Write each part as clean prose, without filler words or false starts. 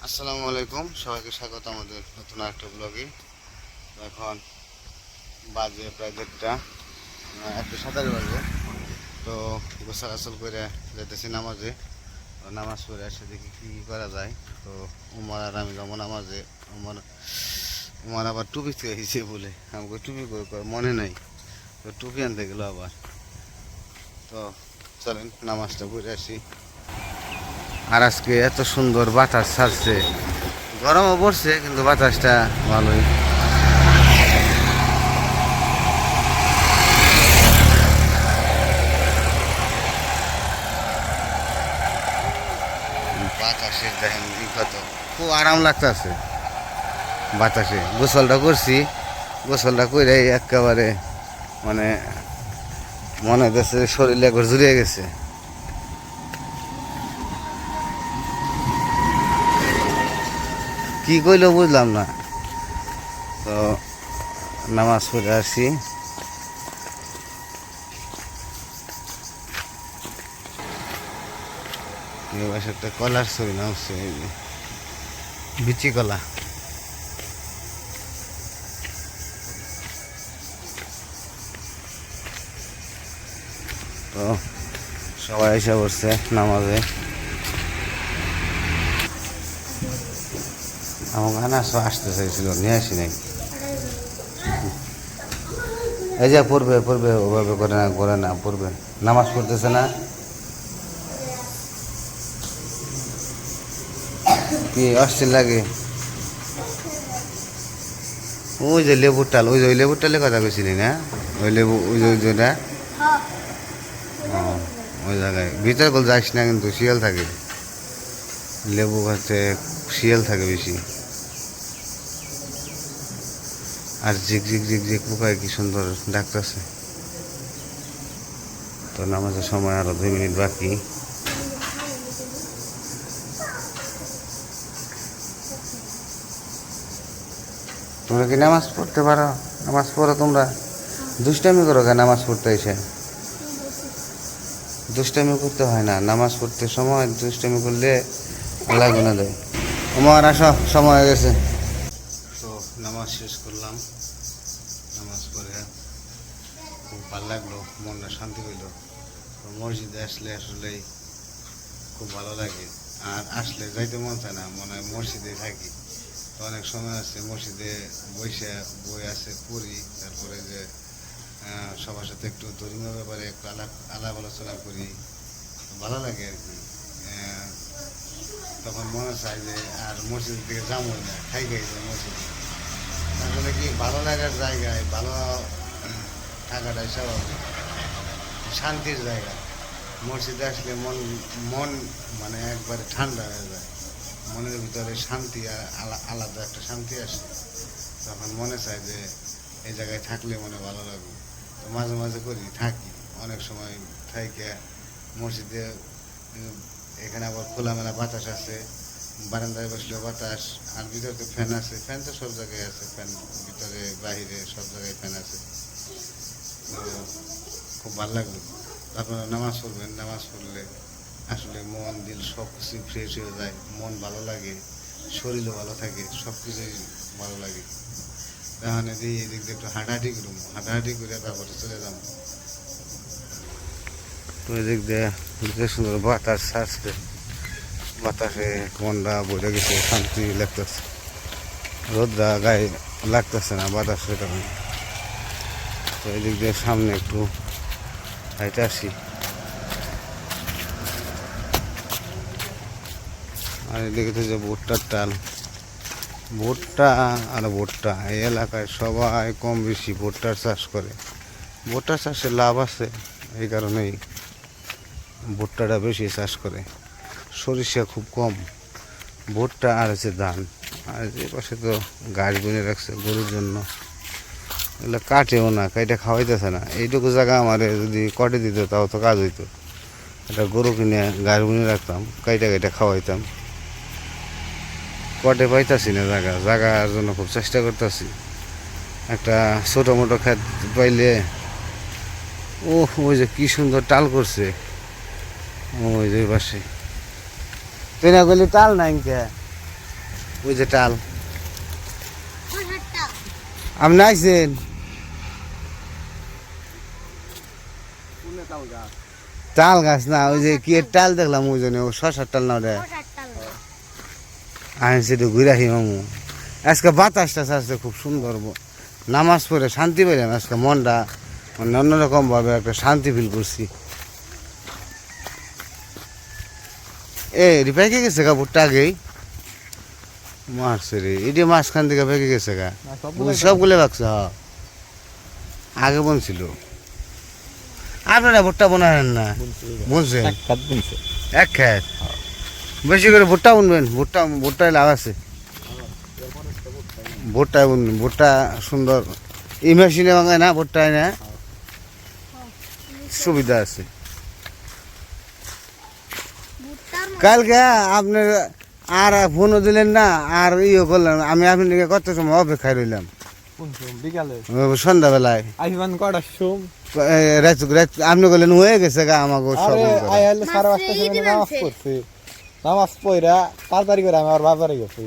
আসসালামু আলাইকুম, সবাইকে স্বাগত আমাদের নতুন একটা ব্লগে। এখন বাজে প্রায় 1:30 বাজে। তো গোসল আসল করে যেতেছি নামাজে। তো নামাজ পড়ে আসে দেখি কী করা যায়। তো উমর আর আমি যাবো নামাজে। উমর উমর আবার টুপি খেয়েছে বলে আমাকে টুপি করে মনে নাই, তো টুপি আনতে গেলো আবার। তো চলেন নামাজটা পড়ে আসি। আর আজকে এত সুন্দর বাতাস ছাড়ছে, গরমও পড়ছে কিন্তু বাতাসটা ভালোই। বাতাসে দেখেন কত খুব আরাম লাগতেছে বাতাসে। গোসলটা করছি, গোসলটা করে একেবারে মানে মনে হচ্ছে শরীরে একবার জুড়িয়ে গেছে। কি কইলো বুঝলাম না। তো নামাজ পড়ে আসি। একটা কলার ছবি নামছে, বিচি কলা। তো সবাই এসে পড়ছে নামাজে। আমার গান আসতে চাইছিল, নিয়ে আসি নাই। এই যে পড়বে পড়বে, ওভাবে করে না পড়বে, নামাজ পড়তেছে না। কি অস্থির লাগে। ওই যে লেবুর টাল, ওই লেবুর টালে কথা কইছিলি না? ওই লেবু ওইটা ওই জায়গায় ভিতরে বল যাইস না, কিন্তু শিয়াল থাকে। লেবু গাছে শিয়াল থাকে বেশি। আর ঝিক পোকায় কি সুন্দর ডাকতেছে। তো নামাজের সময় আরো 2 মিনিট বাকি। তোমরা কি নামাজ পড়তে পারো? নামাজ পড়ো তোমরা? দুষ্টামি করো কেন নামাজ পড়তে এসে? দুষ্টামি করতে হয় না, নামাজ পড়তে সময় দুষ্টামি করলে আল্লাহ গুনাহ দেয়। আমার আসো, সময় হয়ে গেছে। তো নামাজ শেষ করলাম। নামাজ পড়ে খুব ভালো লাগলো, মনটা শান্তি হইল। মসজিদে আসলে আসলেই খুব ভালো লাগে। আর আসলে যাইতে মন চায় না, মনে হয় মসজিদে থাকি। তো অনেক সময় আছে মসজিদে বসে বই আছে পড়ি, তারপরে যে সবার সাথে একটু ধর্মীয় ব্যাপারে একটু আলাপ আলোচনা করি, ভালো লাগে আর কি। তখন মনে চায় যে আর মসজিদের দিকে যাবো না, খাই যায় মসজিদে। আসলে কি ভালো লাগার জায়গায় ভালো থাকাটাই স্বাভাবিক, শান্তির জায়গা। মসজিদে আসলে মন মন মানে একবারে ঠান্ডা হয়ে যায়, মনের ভিতরে শান্তি, আলাদা একটা শান্তি আসে। তখন মনে চায় যে এই জায়গায় থাকলে মনে ভালো লাগবে। তো মাঝে মাঝে করি, থাকি অনেক সময় থাইকে মসজিদে। এখানে আবার খোলামেলা বাতাস আছে, বারান্দায় বসলেও বাতাস। আর ভিতরে তো ফ্যান আছে, ফ্যান তো সব জায়গায় আছে, ফ্যান ভিতরে বাহিরে সব জায়গায় ফ্যান আছে। তো খুব ভালো লাগলো। আপনারা নামাজ পড়বেন, নামাজ পড়লে আসলে মন দিল সব কিছু ফ্রেশ হয়ে যায়, মন ভালো লাগে, শরীরও ভালো থাকে, সব কিছুই ভালো লাগে। তাহলে দিয়ে এদিক দিয়ে একটু হাঁটাহাঁটি করবো, হাঁটাহাঁটি করে তারপরে চলে যাবো। তো এদিক দিয়ে সুন্দর বাতাস ছাড়ছে, বাতাসে মনটা বইটা গেছে, শান্তি লাগতেছে। রোদটা গায়ে লাগতেছে না বাতাসের কারণে। তো এদিক দিয়ে সামনে একটু হাইটে আসি। আর এদিকে তো যে ভুট্টার টাল, ভুট্টা আর ভুট্টা, এই এলাকায় সবাই কম বেশি ভুট্টার চাষ করে। ভুট্টা চাষে লাভ আছে, এই কারণেই ভুট্টাটা বেশি চাষ করে। সরিষা খুব কম, ভুট্টা আর হচ্ছে ধান। আর যে পাশে তো গাছ বুনে রাখছে গরুর জন্য, এগুলো কাটেও না, কাইটা খাওয়াইতেছে না। এইটুকু জায়গা আমার যদি কটে দিত তাও তো কাজ হইতো। একটা গরু কিনে গাছ বুনে রাখতাম, কাইটা খাওয়াইতাম। কটে পাইতাছি না জায়গার জন্য খুব চেষ্টা করতেছি। একটা ছোটো মোটো ক্ষেত পাইলে। ও ওই যে কি সুন্দর টাল করছে, ওই যে পাশে। তুই না বললি টাল নাই কে? ওই যে টাল আপনি আইছেন তাল গাছ না ওই যে কি টাল দেখলাম ওই জন্য শশার টাল না ওটা আনছি তো ঘুরে আসি মামু আজকে বাতাসটা আসছে খুব সুন্দর নামাজ পড়ে শান্তি পেলাম আজকে মনটা মানে অন্যরকম ভাবে একটা শান্তি ফিল করছি এ পেকে গেছে গা ভুট্টা আগেই মারছে রে এটি মাঝখান থেকে পেকে গেছে গা সবগুলো বাকছে হ আগে বনছিল আপনারা ভুট্টা বোনারেন না বুনছেন এক খেত বেশি করে ভুট্টা বুনবেন ভুট্টায় লাভ আছে ভুট্টায় বুনবেন ভুট্টা সুন্দর এই মেশিনে ভাঙায় না ভুট্টায় না সুবিধা আছে কালকে আপনার আর ফোনও দিলেন না আর ইয়ে করলেন আমি আপনাকে কত সময় অপেক্ষায় রইলাম বিকালে সন্ধ্যাবেলায় আইমান কটার সোম আপনি বললেন হয়ে গেছে গা আমাকে আরে আইল 5:30 নামাজ পড়ছি নামাজ পড়া তাড়াতাড়ি করে আমি আর বাজারে গেছি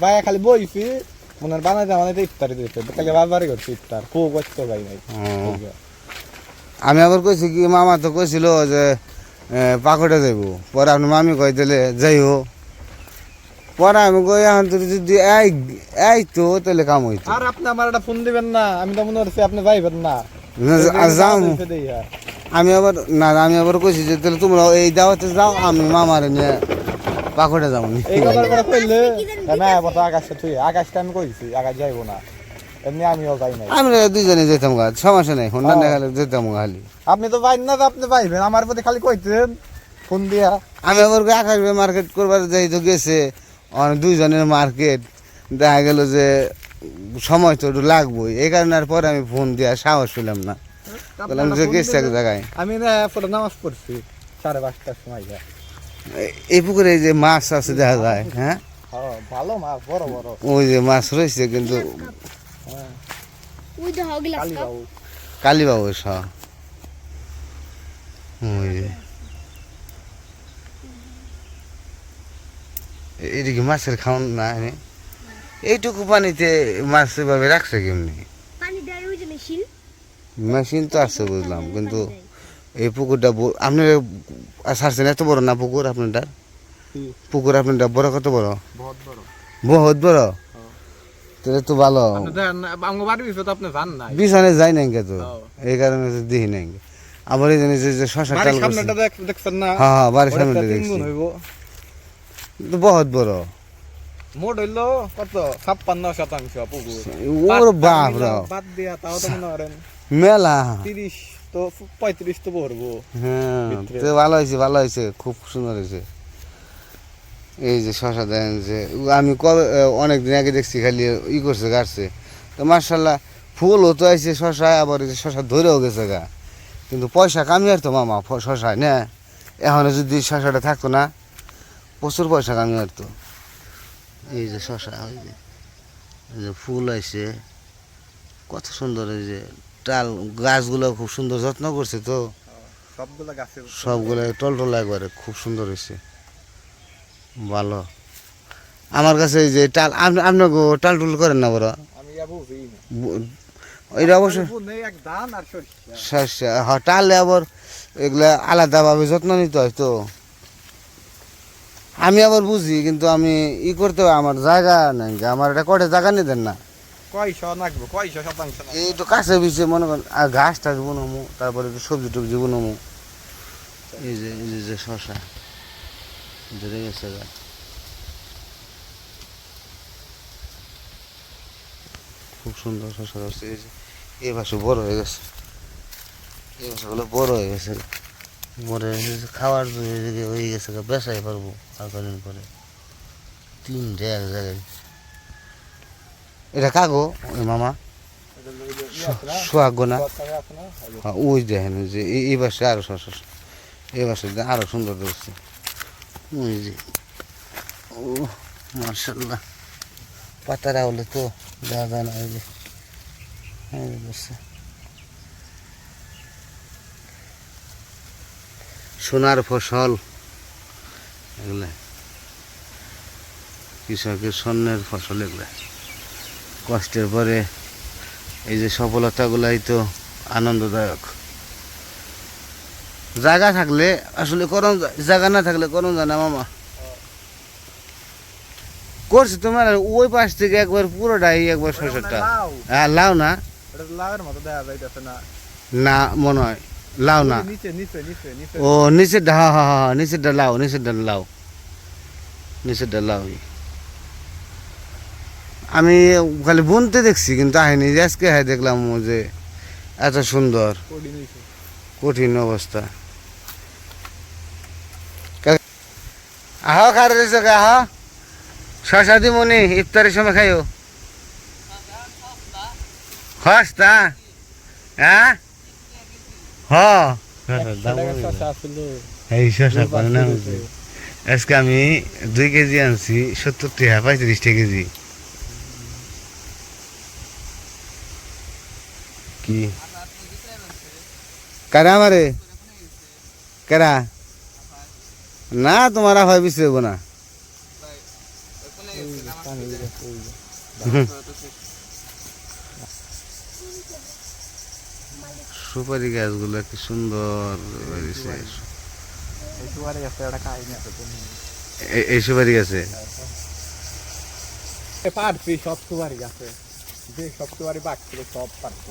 ভাইয়া খালি বইছি মনের বানাইতে ইফতারি দিতে কালকে বাজারে গেছি ইফতার খুব কষ্ট ভাই নাই আমি আবার কইছি কি মামা তো কইছিল যে পাকড়ে যাইব পরে আপনি মামি কই দিলে যাইও পরে আমি কই এখন তুই যদি এই তো তাহলে কাম হইতো আর আপনি আমার একটা ফোন দিবেন না আমি তো মনে করছি আপনি যাইবেন না যাও আমি আবার কইছি যে তাহলে তোমরা এই দাওয়াতে যাও আমি মামার নিয়ে পাকড়ে যাবো এই কথা করে কইলে না বড় আকাশটা তুই আকাশটা আমি কইছি আকাশ যাইবো না এমনি আমিও যাই নাই আমরা দুইজনে যেতাম গা সমস্যা নাই হোন্ডা দেখালে যেতাম খালি আপনি তো বাইন না আপনি পাইবেন আমার প্রতি খালি কইতেন ফোন দিয়া আমি আবার আকাশ মার্কেট করবার যাই তো গেছে দুইজনের মার্কেট দেখা গেল যে সময় তো একটু লাগবোই এই কারণে আর পরে আমি ফোন দিয়া সাহস পেলাম না বললাম যে গেছে এক জায়গায় আমি না পরে নামাজ পড়ছি 5:30টার সময় এই পুকুরে যে মাছ আছে দেখা যায় হ্যাঁ ভালো মাছ বড় বড় ওই যে মাছ রয়েছে কিন্তু কালীবাবু সব ওই যে এদিকে মাছের খাওয়ান না এইটুকু পানিতে মাছ এভাবে রাখছে কেমনি মেশিন তো আছে বুঝলাম কিন্তু এই পুকুরটা আপনার ছাড়ছেন এত বড় না পুকুর আপনারটা পুকুর আপনারটা বড় কত বড় বহুত বড় তাহলে তো ভালো বিছানে যাই নাই তো এই কারণে দেখি নাই আবার এই জানি যে শশা টাল হ্যাঁ বাড়ির সামনে দেখছি বহুত বড় মোট হইলো কত 56% পুকুর ওর বাপ রে বাদ দিয়া তাও তো মনে করেন মেলা 30 তো 35 তো পড়বো হ্যাঁ তো ভালো হয়েছে খুব সুন্দর হয়েছে এই যে শশা দেন যে আমি অনেকদিন আগে দেখছি খালি করছে গাছছে তো মার্শাল্লাহ ফুলও তো আছে শশায় আবার এই যে শশা ধরেও গেছে গা কিন্তু পয়সা কামি আর তো মামা শশায় না এখন যদি শশাটা থাকতো না প্রচুর পয়সা কামি আর তো এই যে শশা ওই যে ফুল আছে কত সুন্দর এই যে টাল গাছগুলো খুব সুন্দর যত্ন করছে তো সবগুলো টলটল একবারে খুব সুন্দর হয়েছে ভালো আমার কাছে এই যে টাল আপনাকে টাল টুল করেন না বড় এটা অবশ্য শস্য হ্যাঁ টালে আবার এগুলা আলাদাভাবে যত্ন নিতে হয় তো আমি আবার বুঝি কিন্তু আমি করতে আমার জায়গা নাই আমার এটা কটে জায়গা নিয়ে দেন না এই তো কাছে বিছে মনে করেন আর ঘাস টাস বনমু তারপরে একটু সবজি টবজি বনমু এই যে শশা ধরে গেছে গা খুব সুন্দর শশা হচ্ছে এই পাশে বড় হয়ে গেছে এই পাশে বড় হয়ে গেছে মরে খাওয়ার হয়ে গেছে বেসাই পারবো আর কদিন পরে 3টে এক জায়গায় এটা কাগো ওই মামা সোহাগ না ওই দেখেন ওই যে এই বাসে আরো এই বাসে আরো সুন্দর দেখছে ওই যে ও মার্শাল্লাহ পাতারা হলে তো দেখা যায় না ওই যে সোনার ফসল এগুলা কৃষকের স্বর্ণের ফসল এগুলা। কষ্টের পরে এই যে সফলতাগুলাই তো আনন্দদায়ক। জায়গা থাকলে আসলে করণ যায়, জায়গা না থাকলে করণ যায় না মামা। করছি তোমার ওই পাশ থেকে একবার পুরোটাই একবার শসাটা। হ্যাঁ লাউ না, এটা তো লাউয়ের মতো দেখা যাইতেছে না। না মনে হয় লাউ না। নিচে নিচে নিচে নিচে ও নিচেরটা, হ্যাঁ হ্যাঁ হ্যাঁ নিচেরটা লাউ, নিচেরটা লাউ, নিচেরটা লাউ। আমি খালি বুনতে দেখছি কিন্তু আইনি, আজকে হ্যাঁ দেখলাম যে এত সুন্দর। পড়ি নিচে। কঠিন অবস্থা। আহ খার রয়েছে আহ শশা দিমনি ইফতারের সময় খাইও। সস্তা হ্যাঁ এই শশা করে না। আজকে আমি 2 কেজি আনছি 70 টাকা, 35 টাকা কেজি। কি কারা আমারে কারা না তোমার হয় বিচরব না। সুপারি গাছগুলো কি সুন্দর হয়েছে। এই সুপারি গাছে পারছি সব সুপারি গাছে, যে সব সুপারি পাকছিল সব পারছি।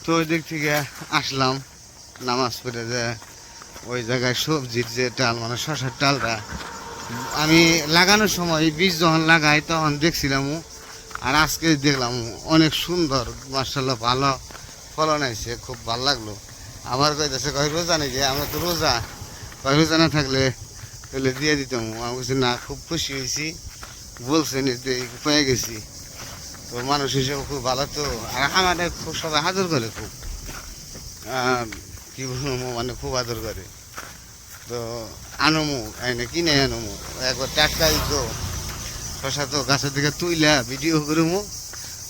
তো ওই দিক থেকে আসলাম নামাজ পড়ে, যে ওই জায়গায় সবজির যে ডাল মানে শশার ডালটা আমি লাগানোর সময় বীজ যখন লাগাই তখন দেখছিলাম, আর আজকে দেখলাম অনেক সুন্দর মাশাআল্লাহ ভালো ফলন হয়েছে, খুব ভালো লাগলো। আমার কইতেছে কয় রোজা নাকি, আমরা তো রোজা, কয় রোজা না থাকলে তাহলে দিয়ে দিতাম। আমি বলছি না, খুব খুশি হয়েছি, বলছেন এতে পেয়ে গেছি। তো মানুষ হিসেবে খুব ভালো। তো আর আমাদের খুব সবাই আদর করে, খুব কি বলবো মানে খুব আদর করে। তো আনমু এনে কিনে আনমু একবার টাটকাই তো শশা, তো গাছের দিকে তুইলা ভিডিও করমু,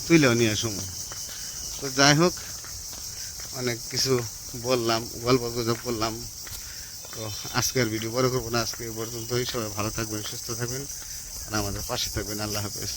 তুইলেও নিয়ে আসুমু। তো যাই হোক, অনেক কিছু বললাম, গল্প গুজব করলাম। তো আজকের ভিডিও বড় করবো না, আজকে পর্যন্তই। সবাই ভালো থাকবেন, সুস্থ থাকবেন, আর আমাদের পাশে থাকবেন। আল্লাহ হাফেজ।